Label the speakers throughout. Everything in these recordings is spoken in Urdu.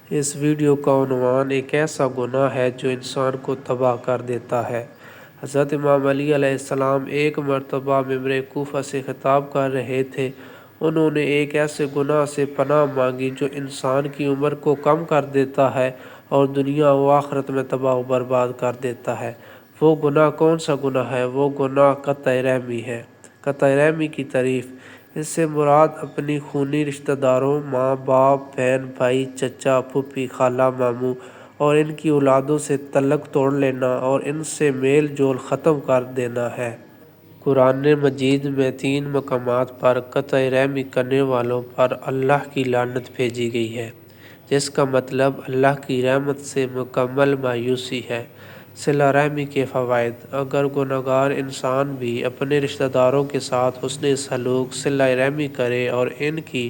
Speaker 1: اس ویڈیو کا عنوان ایک ایسا گناہ ہے جو انسان کو تباہ کر دیتا ہے۔ حضرت امام علی علیہ السلام ایک مرتبہ ممبر کوفہ سے خطاب کر رہے تھے۔ انہوں نے ایک ایسے گناہ سے پناہ مانگی جو انسان کی عمر کو کم کر دیتا ہے اور دنیا و آخرت میں تباہ و برباد کر دیتا ہے۔ وہ گناہ کون سا گناہ ہے؟ وہ گناہ قطع رحمی ہے۔ قطع رحمی کی تعریف: اس سے مراد اپنی خونی رشتہ داروں، ماں باپ، بہن بھائی، چچا پھوپھی، خالہ ماموں اور ان کی اولادوں سے تعلق توڑ لینا اور ان سے میل جول ختم کر دینا ہے۔ قرآن مجید میں 3 مقامات پر قطع رحمی کرنے والوں پر اللہ کی لعنت بھیجی گئی ہے، جس کا مطلب اللہ کی رحمت سے مکمل مایوسی ہے۔ صلہ رحمی کے فوائد: اگر گنہگار انسان بھی اپنے رشتہ داروں کے ساتھ حسن سلوک، صلہ رحمی کرے اور ان کی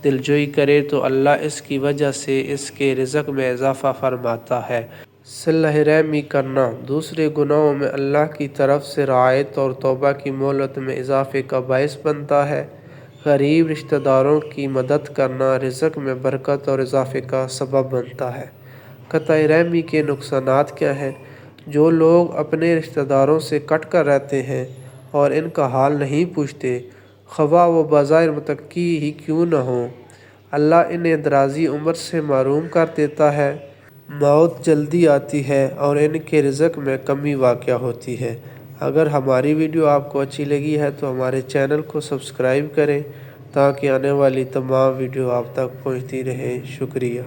Speaker 1: دلجوئی کرے تو اللہ اس کی وجہ سے اس کے رزق میں اضافہ فرماتا ہے۔ صلہ رحمی کرنا دوسرے گناہوں میں اللہ کی طرف سے رعایت اور توبہ کی مہلت میں اضافے کا باعث بنتا ہے۔ غریب رشتہ داروں کی مدد کرنا رزق میں برکت اور اضافے کا سبب بنتا ہے۔ قطع رحمی کے نقصانات کیا ہیں؟ جو لوگ اپنے رشتہ داروں سے کٹ کر رہتے ہیں اور ان کا حال نہیں پوچھتے، خواہ وہ بظاہر متقی ہی کیوں نہ ہوں، اللہ انہیں درازی عمر سے محروم کر دیتا ہے۔ موت جلدی آتی ہے اور ان کے رزق میں کمی واقع ہوتی ہے۔ اگر ہماری ویڈیو آپ کو اچھی لگی ہے تو ہمارے چینل کو سبسکرائب کریں تاکہ آنے والی تمام ویڈیو آپ تک پہنچتی رہیں۔ شکریہ۔